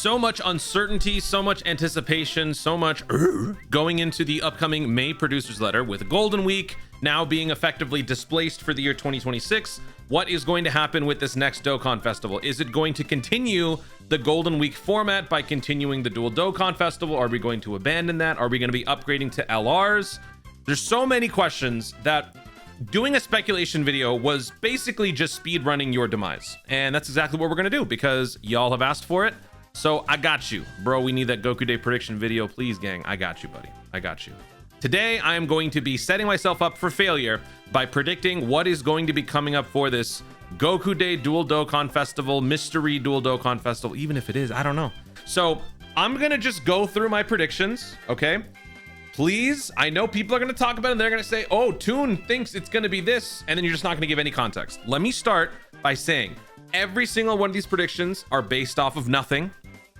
So much uncertainty, so much anticipation, so much going into the upcoming May producers letter, with Golden Week now being effectively displaced for the year 2026. What is going to happen with this next Dokkan Festival? Is it going to continue the Golden Week format by continuing the dual Dokkan Festival? Are we going to abandon that? Are we going to be upgrading to LRs? There's so many questions that doing a speculation video was basically just speed running your demise. And that's exactly what we're going to do because y'all have asked for it. So I got you, bro. We need that Goku Day prediction video. Please, gang. I got you, buddy. I got you. Today, I am going to be setting myself up for failure by predicting what is going to be coming up for this Goku Day Dual Dokkan Festival, Mystery Dual Dokkan Festival, even if it is, I don't know. So I'm going to just go through my predictions, okay? Please, I know people are going to talk about it and they're going to say, oh, Toon thinks it's going to be this, and then you're just not going to give any context. Let me start by saying every single one of these predictions are based off of nothing.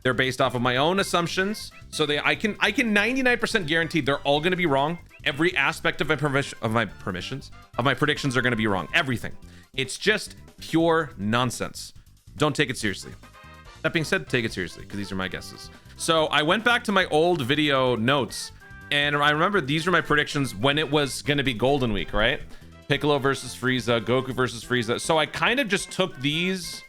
They're based off of my own assumptions. So I can 99% guarantee they're all going to be wrong. Every aspect of my predictions are going to be wrong. Everything. It's just pure nonsense. Don't take it seriously. That being said, take it seriously because these are my guesses. So I went back to my old video notes and I remember these were my predictions when it was going to be Golden Week, right? Piccolo versus Frieza, Goku versus Frieza. So I kind of just took these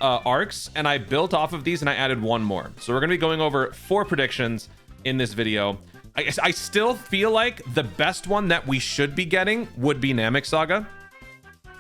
arcs and I built off of these and I added one more. So we're going to be going over 4 predictions in this video. I still feel like the best one that we should be getting would be Namek Saga,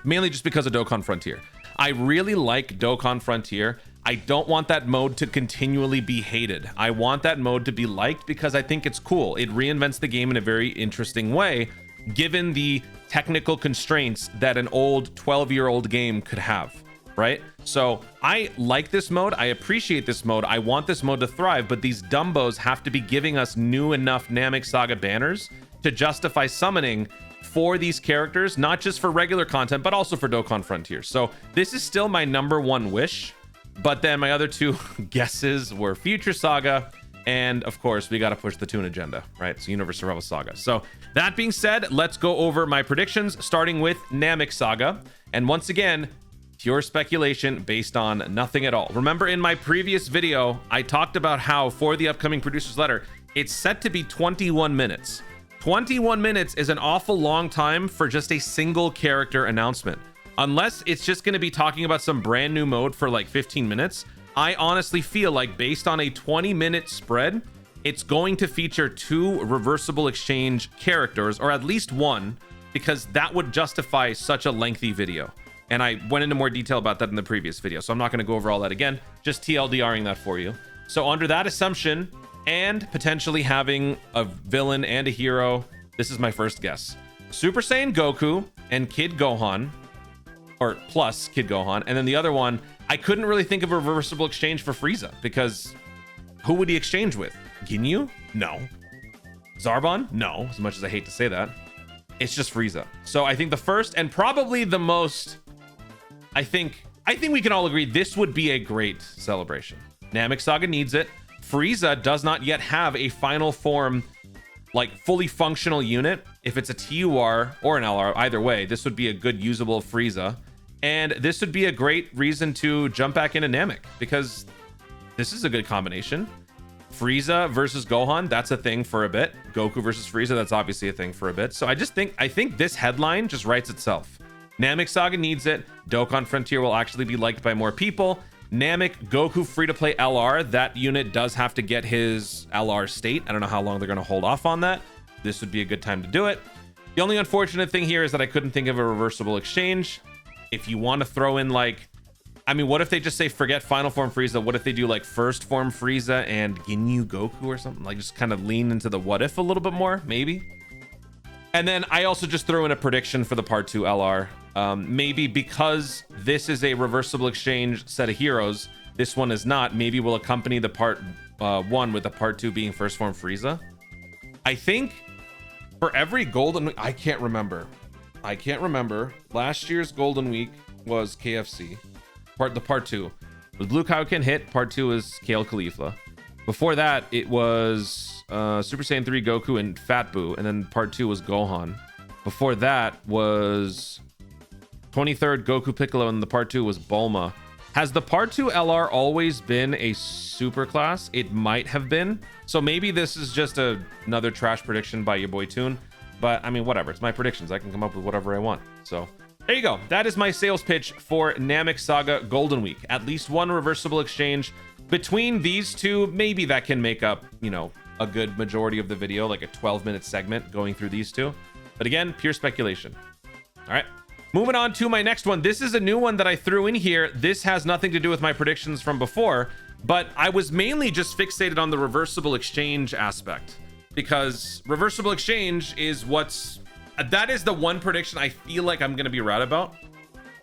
mainly just because of Dokkan Frontier. I really like Dokkan Frontier. I don't want that mode to continually be hated. I want that mode to be liked because I think it's cool. It reinvents the game in a very interesting way, given the technical constraints that an old 12-year-old game could have. Right? So I like this mode. I appreciate this mode. I want this mode to thrive, but these dumbos have to be giving us new enough Namek Saga banners to justify summoning for these characters, not just for regular content, but also for Dokkan Frontier. So this is still my #1 wish, but then my other 2 guesses were Future Saga, and of course, we got to push the Toon agenda, right? So Universe Survival Saga. So that being said, let's go over my predictions, starting with Namek Saga. And once again, pure speculation based on nothing at all. Remember in my previous video, I talked about how for the upcoming producer's letter, it's set to be 21 minutes. 21 minutes is an awful long time for just a single character announcement. Unless it's just going to be talking about some brand new mode for like 15 minutes, I honestly feel like based on a 20-minute spread, it's going to feature 2 reversible exchange characters, or at least 1, because that would justify such a lengthy video. And I went into more detail about that in the previous video, so I'm not going to go over all that again, just TLDRing that for you. So under that assumption, and potentially having a villain and a hero, this is my first guess. Super Saiyan Goku and Kid Gohan, or plus Kid Gohan, and then the other one, I couldn't really think of a reversible exchange for Frieza, because who would he exchange with? Ginyu? No. Zarbon? No, as much as I hate to say that. It's just Frieza. So I think the first and probably the most... I think we can all agree this would be a great celebration. Namek Saga needs it. Frieza does not yet have a final form, like fully functional unit. If it's a TUR or an LR, either way, this would be a good usable Frieza. And this would be a great reason to jump back into Namek because this is a good combination. Frieza versus Gohan, that's a thing for a bit. Goku versus Frieza, that's obviously a thing for a bit. So I think this headline just writes itself. Namek Saga needs it. Dokkan Frontier will actually be liked by more people. Namek Goku free-to-play LR, that unit does have to get his LR state. I don't know how long they're going to hold off on that. This would be a good time to do it. The only unfortunate thing here is that I couldn't think of a reversible exchange. If you want to throw in like, I mean, what if they just say forget final form Frieza? What if they do like first form Frieza and Ginyu Goku or something? Like just kind of lean into the what if a little bit more, maybe. And then I also just threw in a prediction for the part 2 LR. Maybe because this is a reversible exchange set of heroes, this one is not. Maybe we'll accompany the part 1 with the part 2 being first form Frieza. I think for every Golden Week, I can't remember. Last year's Golden Week was KFC. The part 2 was Blue Kaioken hit. Part 2 is Kale Khalifa. Before that, it was Super Saiyan 3 Goku and Fat Boo, and then part 2 was Gohan. Before that was 23rd Goku Piccolo, and the part 2 was Bulma. Has the Part 2 LR always been a super class? It might have been. So maybe this is just another trash prediction by your boy Toon. But I mean, whatever. It's my predictions. I can come up with whatever I want. So there you go. That is my sales pitch for Namek Saga Golden Week. At least one reversible exchange. Between these two, maybe that can make up, you know, a good majority of the video, like a 12-minute segment going through these two. But again, pure speculation. All right. Moving on to my next one. This is a new one that I threw in here. This has nothing to do with my predictions from before, but I was mainly just fixated on the reversible exchange aspect, because reversible exchange is that is the one prediction I feel like I'm going to be right about.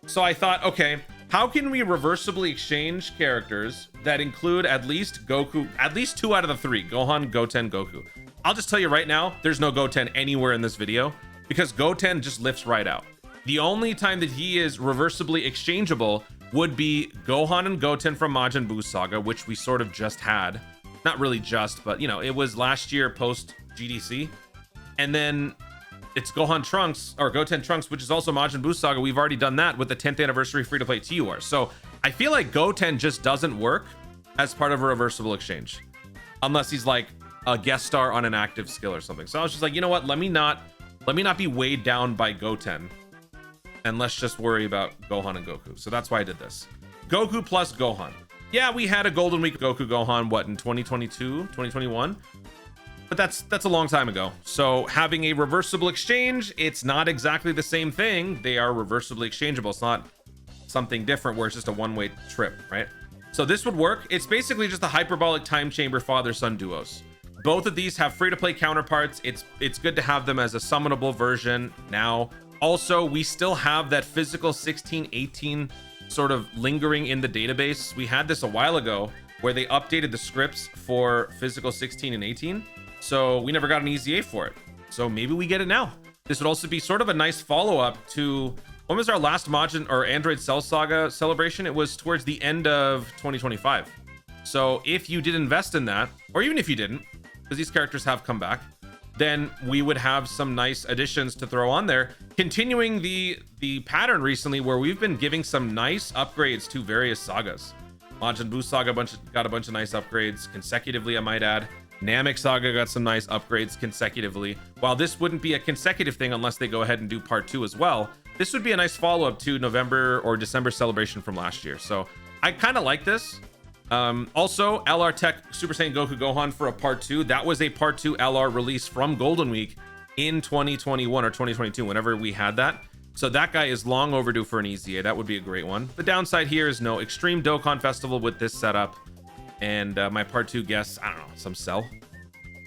So I thought, okay, how can we reversibly exchange characters that include at least Goku, at least 2 out of the 3, Gohan, Goten, Goku. I'll just tell you right now, there's no Goten anywhere in this video because Goten just lifts right out. The only time that he is reversibly exchangeable would be Gohan and Goten from Majin Buu Saga, which we sort of just had. Not really just, but you know, it was last year post GDC. And then it's Gohan Trunks, or Goten Trunks, which is also Majin Buu Saga. We've already done that with the 10th anniversary free-to-play TUR. So I feel like Goten just doesn't work as part of a reversible exchange, unless he's like a guest star on an active skill or something. So I was just like, you know what? Let me not be weighed down by Goten, and let's just worry about Gohan and Goku. So that's why I did this. Goku plus Gohan. Yeah, we had a Golden Week Goku Gohan, what, in 2022, 2021? But that's a long time ago. So having a reversible exchange, it's not exactly the same thing. They are reversibly exchangeable. It's not something different where it's just a one-way trip, right? So this would work. It's basically just a hyperbolic time chamber father-son duos. Both of these have free-to-play counterparts. It's good to have them as a summonable version now. Also, we still have that physical 16-18 sort of lingering in the database. We had this a while ago where they updated the scripts for physical 16 and 18. So we never got an EZA for it. So maybe we get it now. This would also be sort of a nice follow-up to, when was our last Majin or Android Cell Saga celebration? It was towards the end of 2025. So if you did invest in that, or even if you didn't, because these characters have come back, then we would have some nice additions to throw on there, continuing the pattern recently where we've been giving some nice upgrades to various sagas. Majin Buu Saga got a bunch of nice upgrades consecutively, I might add. Namek Saga got some nice upgrades consecutively. While this wouldn't be a consecutive thing unless they go ahead and do part 2 as well, this would be a nice follow-up to November or December celebration from last year. So I kind of like this. Also, LR Tech Super Saiyan Goku Gohan for a part 2. That was a part 2 LR release from Golden Week in 2021 or 2022, whenever we had that. So that guy is long overdue for an EZA. That would be a great one. The downside here is no Extreme Dokkan Festival with this setup. And my part 2 guess, I don't know, some cell.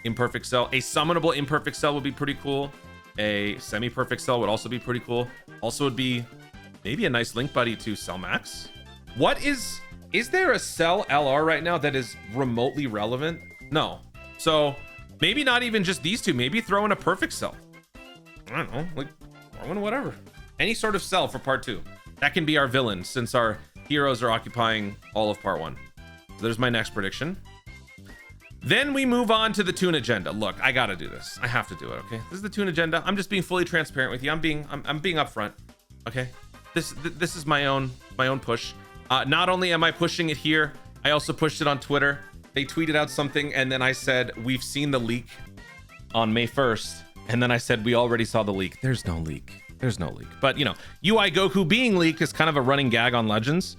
Imperfect cell. A summonable imperfect cell would be pretty cool. A semi-perfect cell would also be pretty cool. Also would be maybe a nice link buddy to Cell Max. Is there a Cell LR right now that is remotely relevant? No. So maybe not even just these two. Maybe throw in a perfect cell. I don't know, like throw in whatever. Any sort of cell for part 2. That can be our villain since our heroes are occupying all of part 1. So there's my next prediction. Then we move on to the Toon agenda. Look, I gotta do this. I have to do it, okay? This is the Toon agenda. I'm just being fully transparent with you. I'm being upfront, okay? This is my own push. Not only am I pushing it here, I also pushed it on Twitter. They tweeted out something, and then I said, we've seen the leak on May 1st. And then I said, we already saw the leak. There's no leak. There's no leak. But, you know, UI Goku being leaked is kind of a running gag on Legends.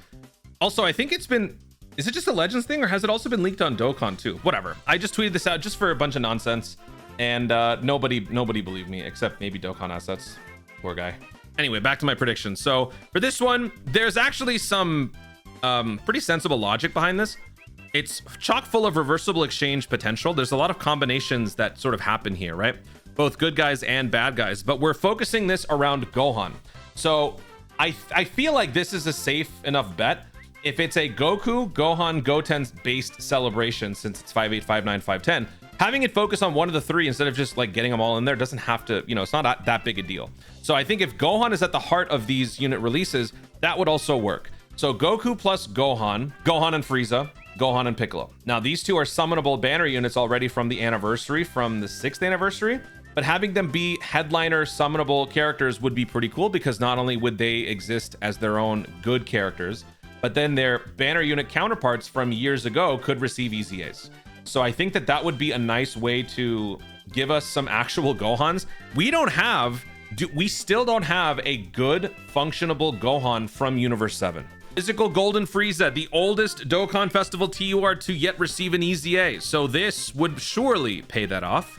Also, I think it's been... Is it just a Legends thing, or has it also been leaked on Dokkan too? Whatever. I just tweeted this out just for a bunch of nonsense, and nobody believed me, except maybe Dokkan Assets. Poor guy. Anyway, back to my predictions. So for this one, there's actually some pretty sensible logic behind this. It's chock full of reversible exchange potential. There's a lot of combinations that sort of happen here, right? Both good guys and bad guys, but we're focusing this around Gohan. So I feel like this is a safe enough bet. If it's a Goku, Gohan, Goten's based celebration, since it's 5'8", 5'9", 5'10", having it focus on one of the three instead of just like getting them all in there doesn't have to, you know, it's not that big a deal. So I think if Gohan is at the heart of these unit releases, that would also work. So Goku plus Gohan, Gohan and Frieza, Gohan and Piccolo. Now these two are summonable banner units already from the anniversary, from the 6th anniversary, but having them be headliner summonable characters would be pretty cool, because not only would they exist as their own good characters, but then their banner unit counterparts from years ago could receive EZAs. So I think that that would be a nice way to give us some actual Gohans. We still don't have a good functionable Gohan from Universe 7. Physical Golden Frieza, the oldest Dokkan Festival TUR to yet receive an EZA. So this would surely pay that off.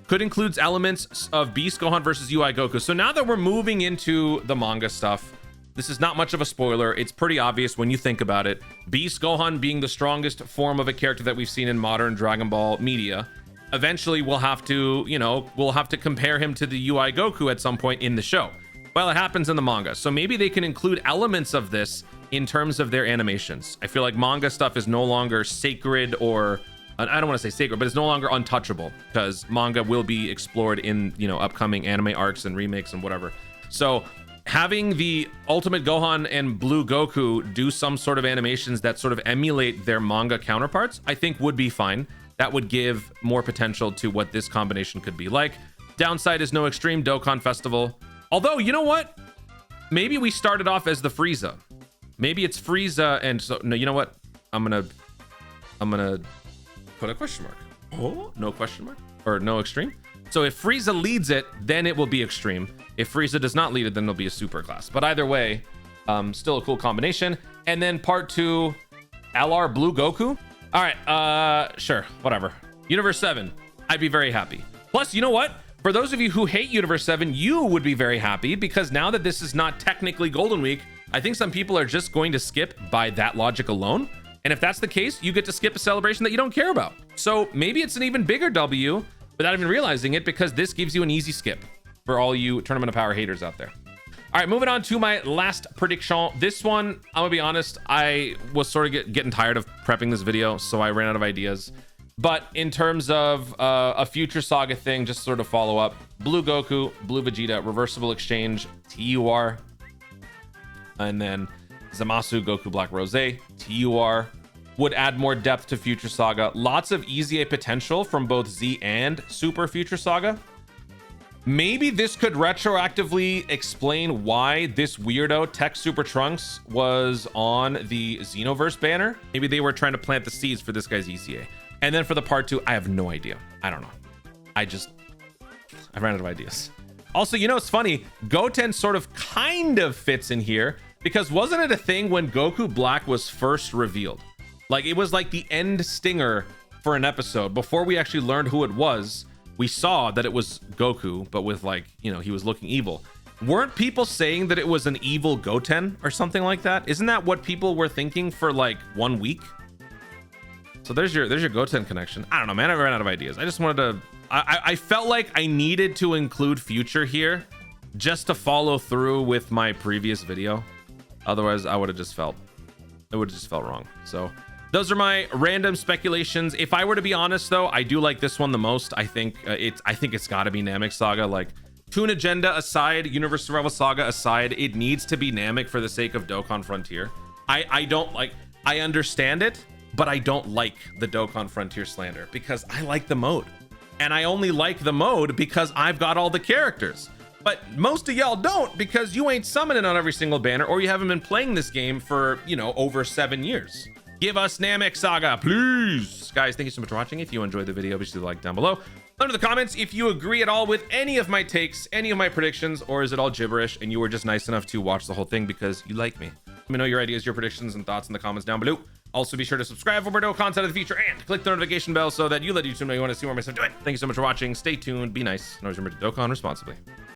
Could include elements of Beast Gohan versus UI Goku. So now that we're moving into the manga stuff, this is not much of a spoiler. It's pretty obvious when you think about it. Beast Gohan being the strongest form of a character that we've seen in modern Dragon Ball media. Eventually we'll have to, we'll have to compare him to the UI Goku at some point in the show. Well, it happens in the manga. So maybe they can include elements of this in terms of their animations. I feel like manga stuff is no longer sacred, or I don't want to say sacred, but it's no longer untouchable, because manga will be explored in, upcoming anime arcs and remakes and whatever. So having the Ultimate Gohan and Blue Goku do some sort of animations that sort of emulate their manga counterparts, I think would be fine. That would give more potential to what this combination could be like. Downside is no extreme Dokkan Festival. Although, you know what? Maybe we started off as the Frieza. Maybe it's Frieza, and so no, you know what? I'm gonna put a question mark. Oh, no question mark or no extreme. So if Frieza leads it, then it will be extreme. If Frieza does not lead it, then it'll be a super class. But either way, still a cool combination. And then part 2, LR Blue Goku. All right, sure, whatever. Universe 7, I'd be very happy. Plus, you know what? For those of you who hate Universe 7, you would be very happy, because now that this is not technically Golden Week, I think some people are just going to skip by that logic alone. And if that's the case, you get to skip a celebration that you don't care about. So maybe it's an even bigger W without even realizing it, because this gives you an easy skip for all you Tournament of Power haters out there. All right, moving on to my last prediction. This one, I'm gonna be honest, I was sort of getting tired of prepping this video, so I ran out of ideas. But in terms of a future saga thing, just sort of follow up. Blue Goku, Blue Vegeta, reversible exchange, TUR. And then Zamasu, Goku Black Rose, TUR. Would add more depth to Future Saga. Lots of EZA potential from both Z and Super Future Saga. Maybe this could retroactively explain why this weirdo Tech Super Trunks was on the Xenoverse banner. Maybe they were trying to plant the seeds for this guy's EZA. And then for the part 2, I have no idea. I don't know. I ran out of ideas. Also, it's funny. Goten sort of kind of fits in here, because wasn't it a thing when Goku Black was first revealed? Like, it was like the end stinger for an episode. Before we actually learned who it was, we saw that it was Goku, but with he was looking evil. Weren't people saying that it was an evil Goten or something like that? Isn't that what people were thinking for like 1 week? So there's your Goten connection. I don't know, man. I ran out of ideas. I just wanted to, I felt like I needed to include Future here just to follow through with my previous video. Otherwise, it would have just felt wrong. So those are my random speculations. If I were to be honest, though, I do like this one the most. I think it's got to be Namek Saga. Like, Toon Agenda aside, Universe Survival Saga aside, it needs to be Namek for the sake of Dokkan Frontier. I understand it, but I don't like the Dokkan Frontier slander, because I like the mode, and I only like the mode because I've got all the characters. But most of y'all don't, because you ain't summoning on every single banner, or you haven't been playing this game for, over 7 years. Give us Namek Saga, please. Guys, thank you so much for watching. If you enjoyed the video, be sure to like down below. Under the comments if you agree at all with any of my takes, any of my predictions, or is it all gibberish and you were just nice enough to watch the whole thing because you like me. Let me know your ideas, your predictions, and thoughts in the comments down below. Also, be sure to subscribe for more content of the future and click the notification bell so that you let YouTube know you want to see more of my stuff. Do it. Thank you so much for watching. Stay tuned. Be nice. And always remember to Dokkan responsibly.